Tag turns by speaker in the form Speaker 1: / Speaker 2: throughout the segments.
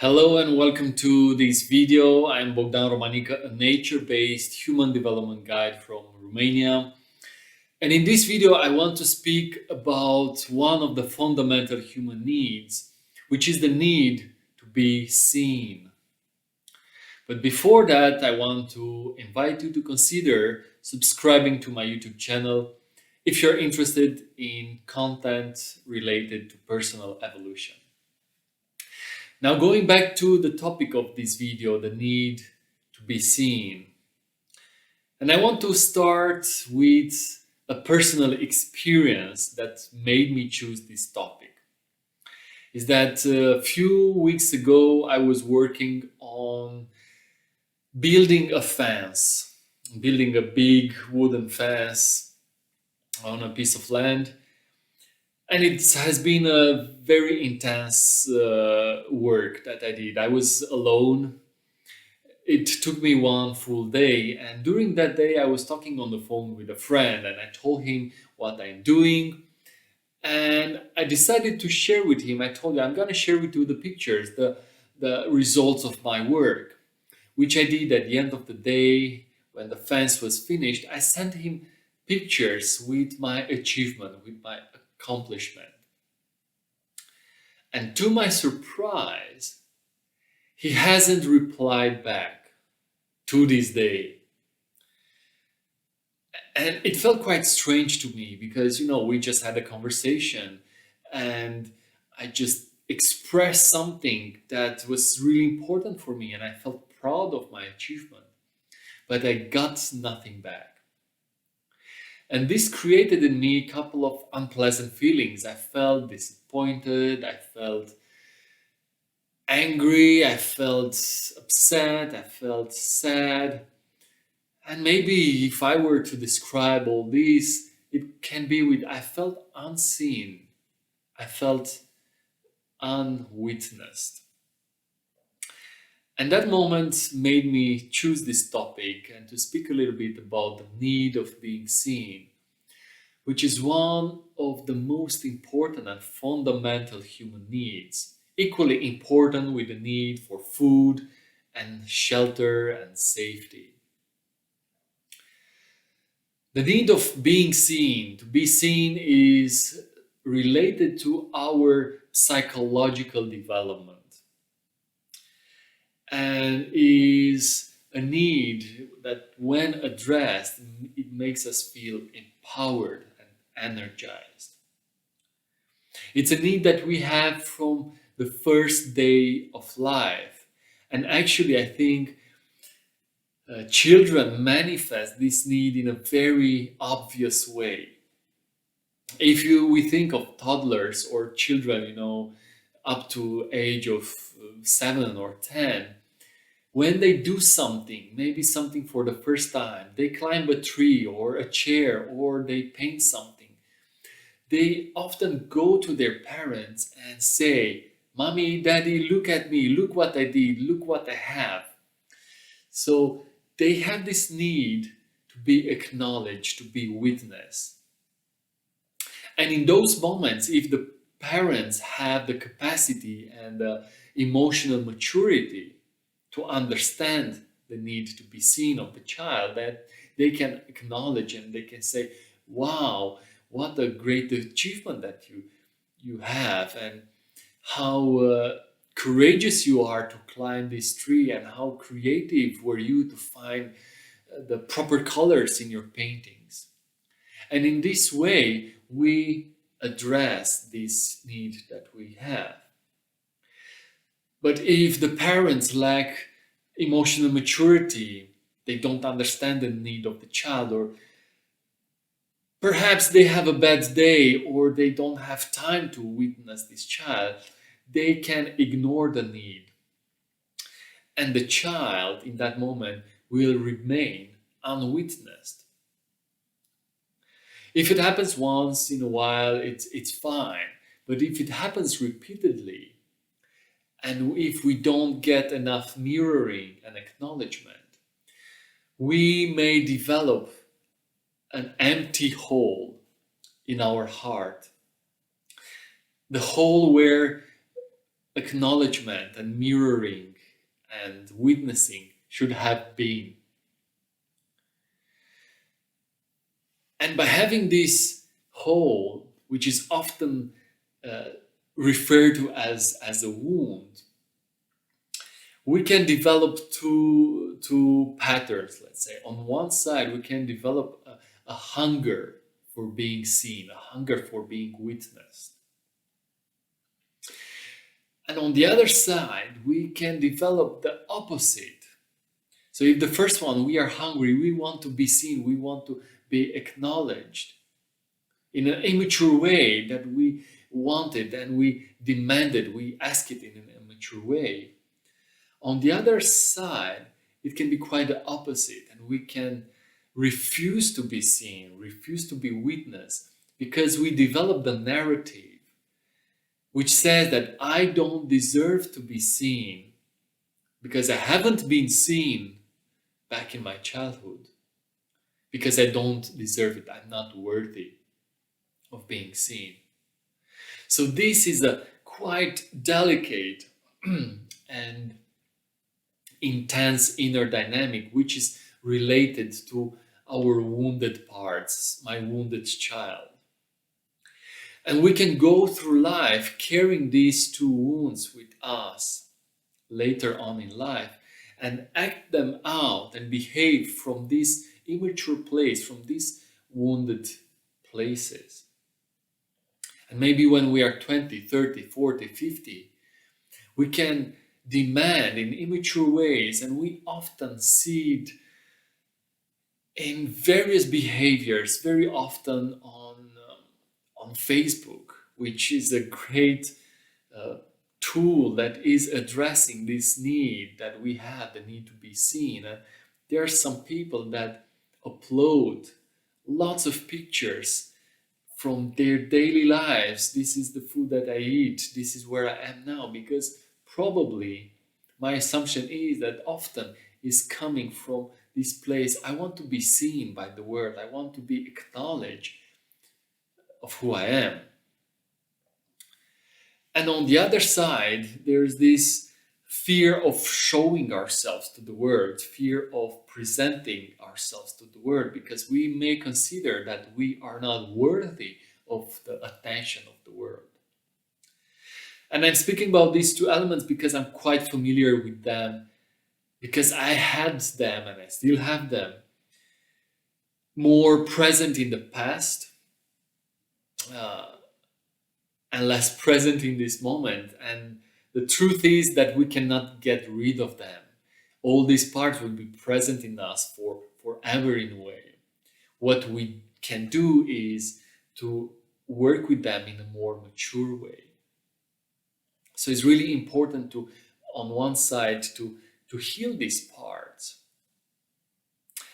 Speaker 1: Hello and welcome to this video. I'm Bogdan Romanica, a nature-based human development guide from Romania. And in this video, I want to speak about one of the fundamental human needs, which is the need to be seen. But before that, I want to invite you to consider subscribing to my YouTube channel if you're interested in content related to personal evolution. Now, going back to the topic of this video, the need to be seen. And I want to start with a personal experience that made me choose this topic. Is that a few weeks ago, I was working on building a fence, building a big wooden fence on a piece of land. And it has been a very intense work that I did. I was alone. It took me one full day. And during that day, I was talking on the phone with a friend and I told him what I'm doing. And I decided to share with him. I told him I'm going to share with you the pictures, the results of my work, which I did at the end of the day when the fence was finished. I sent him pictures with my achievement, with my accomplishment. And to my surprise, he hasn't replied back to this day. And it felt quite strange to me because, we just had a conversation and I just expressed something that was really important for me and I felt proud of my achievement. But I got nothing back. And this created in me a couple of unpleasant feelings. I felt disappointed, I felt angry, I felt upset, I felt sad. And maybe if I were to describe all this, it can be with I felt unseen, I felt unwitnessed. And that moment made me choose this topic and to speak a little bit about the need of being seen, which is one of the most important and fundamental human needs, equally important with the need for food and shelter and safety. The need of being seen, to be seen, is related to our psychological development and is a need that when addressed, it makes us feel empowered and energized. It's a need that we have from the first day of life. And actually, I think children manifest this need in a very obvious way. If we think of toddlers or children, up to age of 7 or 10, when they do something, maybe something for the first time, they climb a tree or a chair or they paint something, they often go to their parents and say, "Mommy, Daddy, look at me, look what I did, look what I have." So they have this need to be acknowledged, to be witnessed. And in those moments, if the parents have the capacity and the emotional maturity to understand the need to be seen of the child, that they can acknowledge and they can say, "Wow, what a great achievement that you have, and how courageous you are to climb this tree, and how creative were you to find the proper colors in your paintings." And in this way, we address this need that we have. But if the parents lack emotional maturity, they don't understand the need of the child, or perhaps they have a bad day, or they don't have time to witness this child, they can ignore the need. And the child in that moment will remain unwitnessed. If it happens once in a while, it's fine. But if it happens repeatedly, and if we don't get enough mirroring and acknowledgement, we may develop an empty hole in our heart. The hole where acknowledgement and mirroring and witnessing should have been. And by having this hole, which is often uh, referred to as a wound, we can develop two patterns, let's say. On one side, we can develop a hunger for being seen, a hunger for being witnessed. And on the other side, we can develop the opposite. So if the first one, we are hungry, we want to be seen, we want to be acknowledged in an immature way that we wanted and we demanded, we asked it in an immature way. On the other side, it can be quite the opposite, and we can refuse to be seen, refuse to be witnessed, because we develop the narrative which says that I don't deserve to be seen because I haven't been seen back in my childhood, because I don't deserve it, I'm not worthy of being seen. So this is a quite delicate and intense inner dynamic which is related to our wounded parts, my wounded child. And we can go through life carrying these two wounds with us later on in life and act them out and behave from this immature place, from these wounded places. And maybe when we are 20, 30, 40, 50, we can demand in immature ways, and we often see it in various behaviors, very often on Facebook, which is a great tool that is addressing this need that we have, the need to be seen. And there are some people that upload lots of pictures from their daily lives. This is the food that I eat, this is where I am now, because probably my assumption is that often is coming from this place. I want to be seen by the world, I want to be acknowledged of who I am. And on the other side, there's this fear of showing ourselves to the world, fear of presenting ourselves to the world, because we may consider that we are not worthy of the attention of the world. And I'm speaking about these two elements because I'm quite familiar with them, because I had them and I still have them more present in the past and less present in this moment. And the truth is that we cannot get rid of them. All these parts will be present in us for forever in a way. What we can do is to work with them in a more mature way. So it's really important to, on one side, to heal these parts.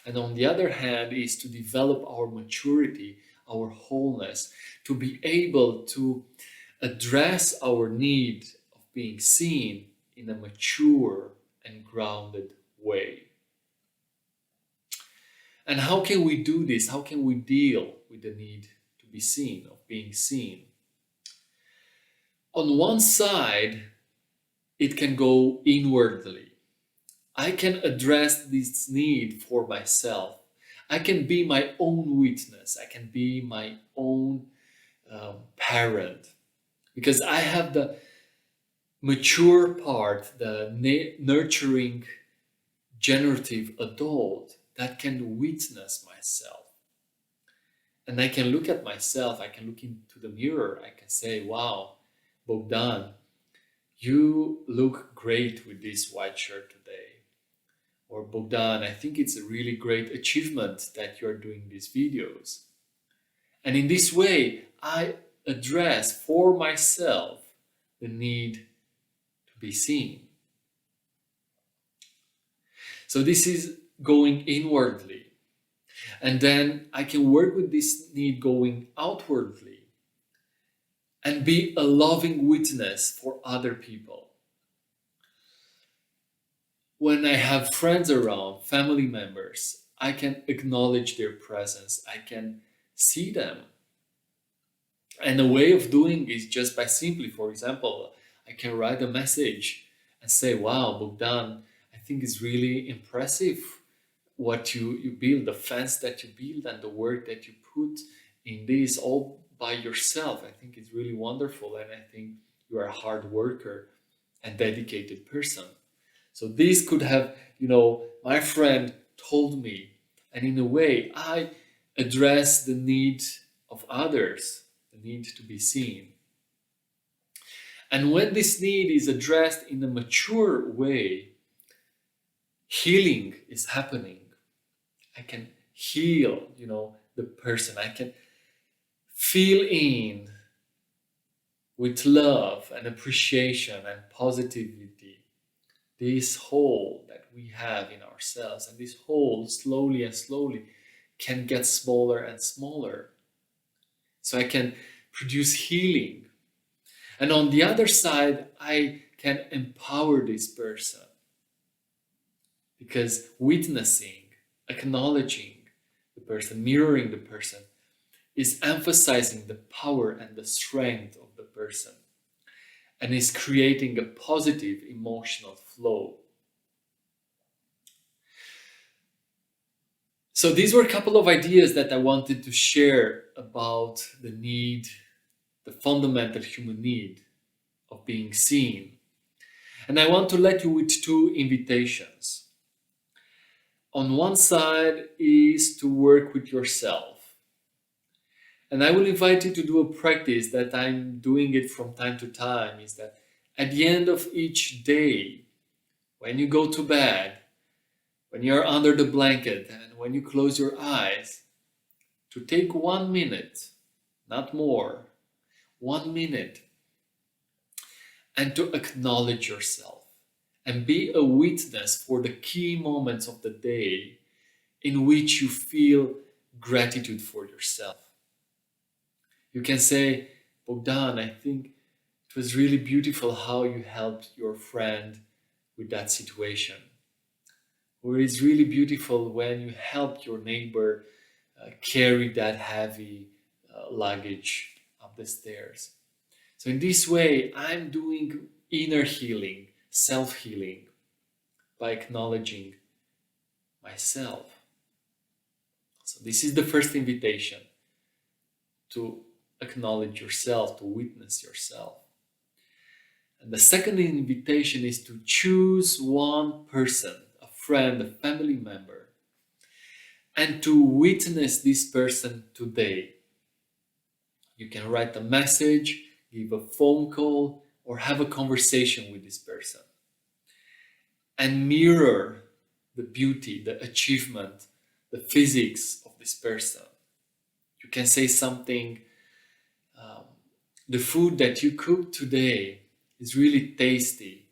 Speaker 1: And on the other hand is to develop our maturity, our wholeness, to be able to address our need of being seen in a mature and grounded way. And how can we do this? How can we deal with the need to be seen, of being seen? On one side, it can go inwardly. I can address this need for myself. I can be my own witness. I can be my own parent, because I have the mature part, the nurturing, generative adult that can witness myself. And I can look at myself, I can look into the mirror, I can say, wow, Bogdan, you look great with this white shirt today. Or Bogdan, I think it's a really great achievement that you're doing these videos. And in this way, I address for myself the need to be seen. So this is going inwardly. And then I can work with this need going outwardly and be a loving witness for other people. When I have friends around, family members, I can acknowledge their presence. I can see them. And a way of doing is just by simply, for example, I can write a message and say, wow, Bogdan, I think it's really impressive what you build, the fence that you build and the work that you put in this all by yourself. I think it's really wonderful, and I think you are a hard worker and dedicated person. So this could have, my friend told me, and in a way, I address the need of others, the need to be seen. And when this need is addressed in a mature way, healing is happening. I can heal, the person. I can feel in with love and appreciation and positivity this hole that we have in ourselves. And this hole slowly and slowly can get smaller and smaller. So I can produce healing. And on the other side, I can empower this person. Because witnessing, acknowledging the person, mirroring the person, is emphasizing the power and the strength of the person, and is creating a positive emotional flow. So these were a couple of ideas that I wanted to share about the need, the fundamental human need of being seen. And I want to let you with two invitations. On one side is to work with yourself. And I will invite you to do a practice that I'm doing it from time to time, is that at the end of each day, when you go to bed, when you're under the blanket, and when you close your eyes, to take 1 minute, not more, 1 minute, and to acknowledge yourself and be a witness for the key moments of the day in which you feel gratitude for yourself. You can say, Bogdan, I think it was really beautiful how you helped your friend with that situation. Or it's really beautiful when you helped your neighbor carry that heavy luggage up the stairs. So in this way, I'm doing inner healing, self-healing, by acknowledging myself. So this is the first invitation, to acknowledge yourself, to witness yourself. And the second invitation is to choose one person, a friend, a family member, and to witness this person today. You can write a message, give a phone call, or have a conversation with this person. And mirror the beauty, the achievement, the physics of this person. You can say something, the food that you cooked today is really tasty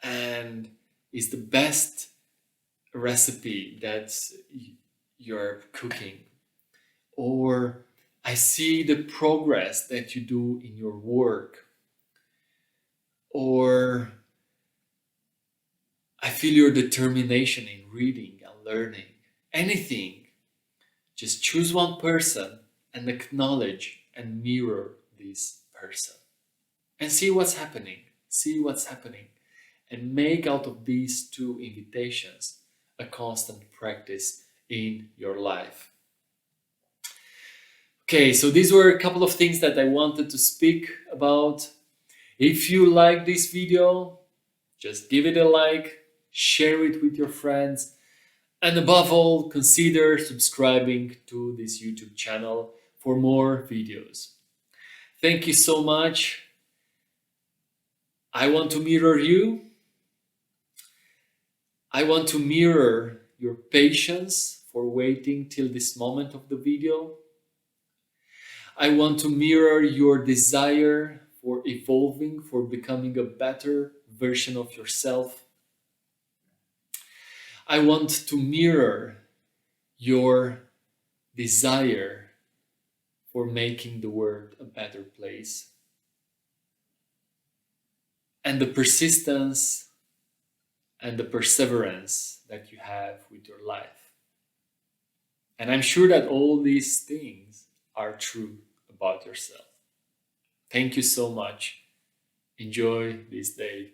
Speaker 1: and is the best recipe that you're cooking. Or I see the progress that you do in your work. Or I feel your determination in reading and learning. Anything. Just choose one person and acknowledge and mirror this person. And see what's happening. See what's happening. And make out of these two invitations a constant practice in your life. Okay, so these were a couple of things that I wanted to speak about. If you like this video, just give it a like, share it with your friends, and above all, consider subscribing to this YouTube channel for more videos. Thank you so much. I want to mirror you. I want to mirror your patience for waiting till this moment of the video. I want to mirror your desire for evolving, for becoming a better version of yourself. I want to mirror your desire for making the world a better place. And the persistence and the perseverance that you have with your life. And I'm sure that all these things are true about yourself. Thank you so much. Enjoy this day.